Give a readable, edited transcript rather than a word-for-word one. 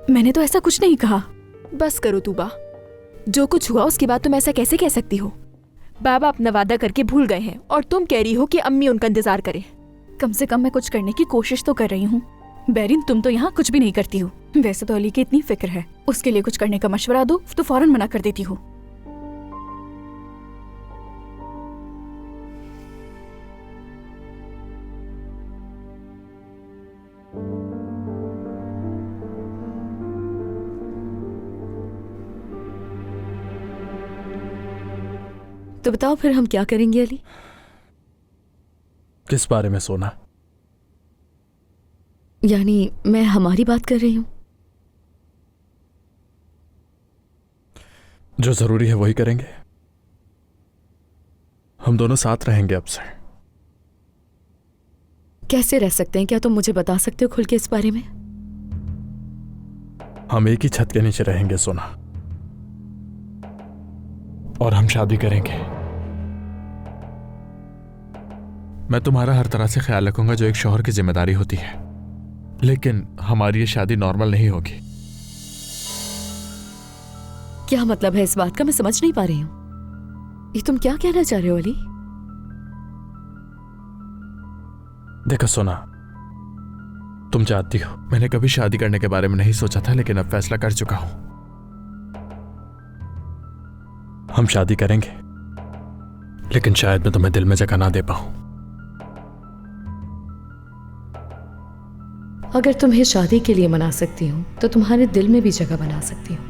मैंने तो ऐसा कुछ नहीं कहा। बस करो तूबा, जो कुछ हुआ उसके बाद तुम ऐसा कैसे कह सकती हो? बाबा अपना वादा करके भूल गए हैं और तुम कह रही हो कि अम्मी उनका इंतजार करें। कम से कम मैं कुछ करने की कोशिश तो कर रही हूँ। बेरिन, तुम तो यहाँ कुछ भी नहीं करती हो। वैसे तो अली की इतनी फिक्र है, उसके लिए कुछ करने का मशवरा दो तो फौरन मना कर देती हो। तो बताओ फिर हम क्या करेंगे अली? किस बारे में सोना? यानी मैं हमारी बात कर रही हूँ। जो जरूरी है वही करेंगे। हम दोनों साथ रहेंगे अब से। कैसे रह सकते हैं? क्या तुम मुझे बता सकते हो खुल के इस बारे में? हम एक ही छत के नीचे रहेंगे सोना, और हम शादी करेंगे। मैं तुम्हारा हर तरह से ख्याल रखूंगा जो एक शौहर की जिम्मेदारी होती है, लेकिन हमारी ये शादी नॉर्मल नहीं होगी। क्या मतलब है इस बात का? मैं समझ नहीं पा रही हूँ। ये तुम क्या कहना चाह रहे हो अली? देखो सोना, तुम जानती हो मैंने कभी शादी करने के बारे में नहीं सोचा था, लेकिन अब फैसला कर चुका हूं। हम शादी करेंगे, लेकिन शायद मैं तुम्हें दिल में जगह ना दे पाऊं। अगर तुम्हें शादी के लिए मना सकती हूँ तो तुम्हारे दिल में भी जगह बना सकती हूँ।